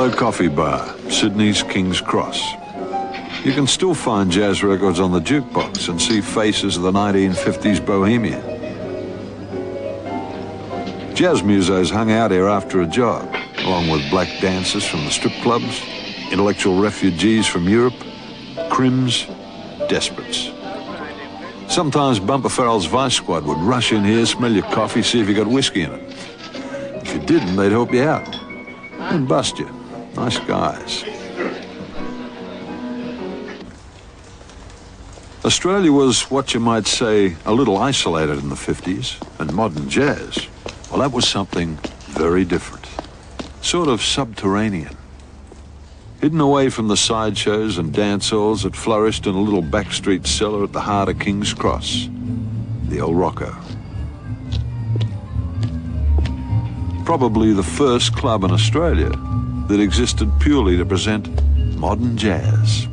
Piccolo Coffee Bar, Sydney's King's Cross. You can still find jazz records on the jukebox and see faces of the 1950s bohemian. Jazz musos hung out here after a job, along with black dancers from the strip clubs, intellectual refugees from Europe, crims, desperates. Sometimes Bumper Farrell's Vice Squad would rush in here, smell your coffee, see if you got whiskey in it. If you didn't, they'd help you out and bust you. Nice guys. Australia was what you might say a little isolated in the 50s, and modern jazz, well, that was something very different. Sort of subterranean. Hidden away from the sideshows and dance halls that flourished in a little backstreet cellar at the heart of King's Cross, the old Rocco. Probably the first club in Australia that existed purely to present modern jazz.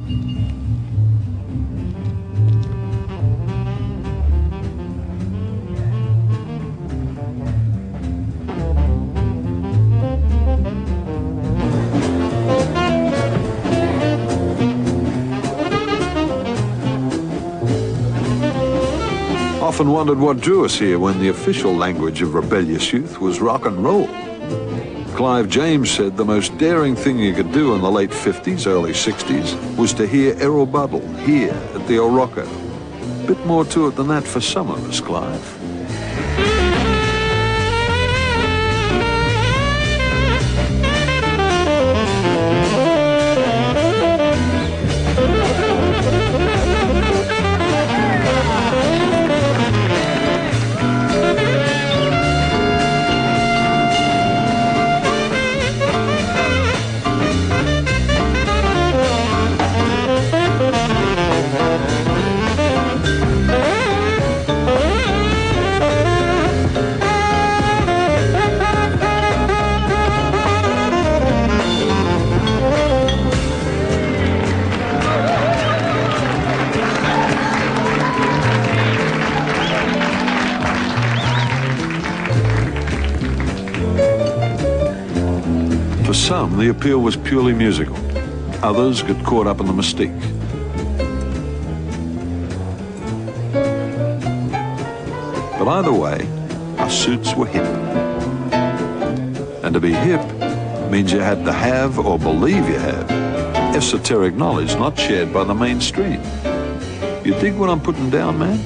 Often wondered what drew us here when the official language of rebellious youth was rock and roll. Clive James said the most daring thing you could do in the late 50s, early 60s was to hear Eroll Buddle here at the old Rocco. Bit more to it than that for some of us, Clive. For some, the appeal was purely musical. Others got caught up in the mystique. But either way, our suits were hip. And to be hip means you had to have, or believe you had, esoteric knowledge not shared by the mainstream. You dig what I'm putting down, man?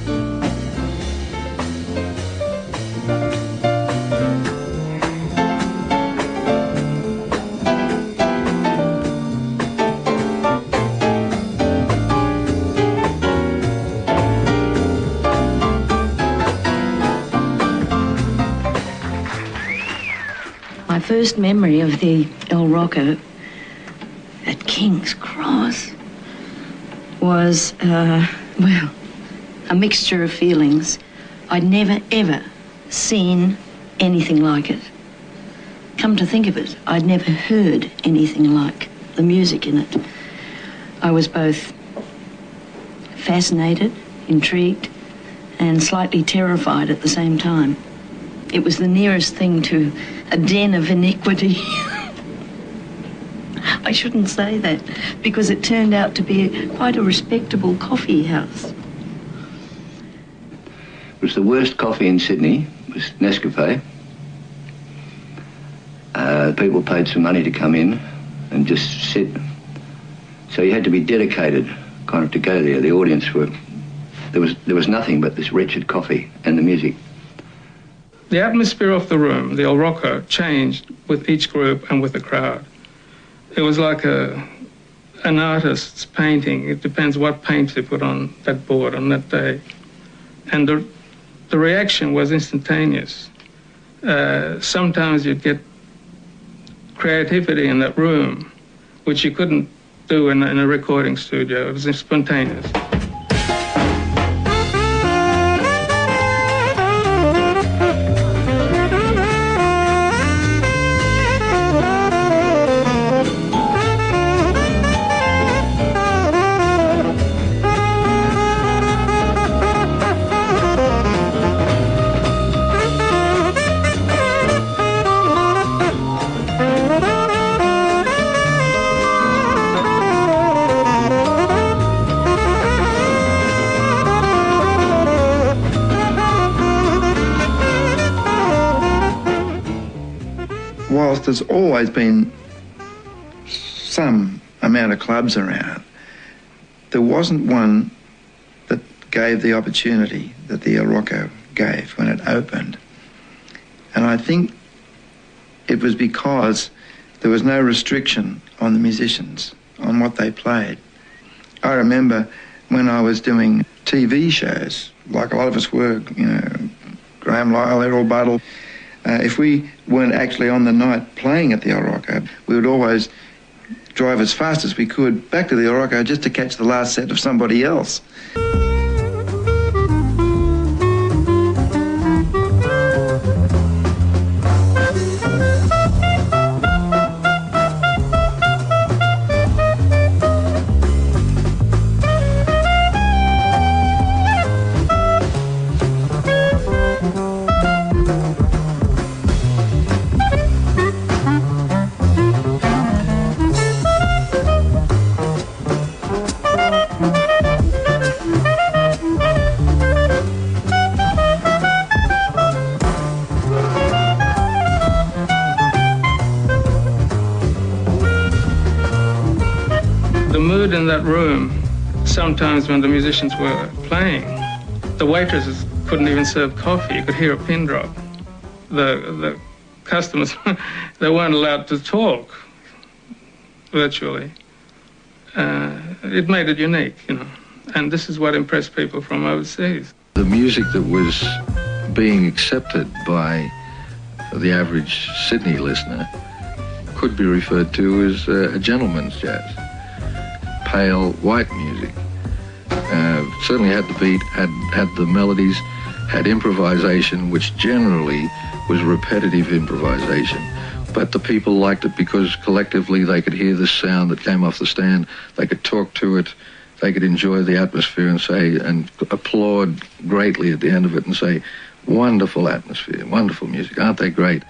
My first memory of the El Rocco at King's Cross was, well, a mixture of feelings. I'd never, ever seen anything like it. Come to think of it, I'd never heard anything like the music in it. I was both fascinated, intrigued, and slightly terrified at the same time. It was the nearest thing to a den of iniquity. I shouldn't say that, because it turned out to be quite a respectable coffee house. It was the worst coffee in Sydney. It was Nescafe. People paid some money to come in and just sit. So you had to be dedicated kind of to go there. The audience were... There was nothing but this wretched coffee and the music. The atmosphere of the room, the El Rocco, changed with each group and with the crowd. It was like an artist's painting. It depends what paint they put on that board on that day. And the reaction was instantaneous. Sometimes you'd get creativity in that room, which you couldn't do in a recording studio. It was spontaneous. there's always been some amount of clubs around, there wasn't one that gave the opportunity that the El Rocco gave when it opened. And I think it was because there was no restriction on the musicians, on what they played. I remember when I was doing TV shows, like a lot of us were, you know, Graham Lyle, Eroll Buddle, if we weren't actually on the night playing at the El Rocco, we would always drive as fast as we could back to the El Rocco just to catch the last set of somebody else. The mood in that room, sometimes when the musicians were playing, the waitresses couldn't even serve coffee. You could hear a pin drop. The customers, they weren't allowed to talk, virtually. It made it unique, you know, and this is what impressed people from overseas. The music that was being accepted by the average Sydney listener could be referred to as a gentleman's jazz. Pale, white music. Certainly had the beat, had the melodies, had improvisation, which generally was repetitive improvisation. But the people liked it because collectively they could hear the sound that came off the stand, they could talk to it, they could enjoy the atmosphere and say, and applaud greatly at the end of it and say, wonderful atmosphere, wonderful music, aren't they great?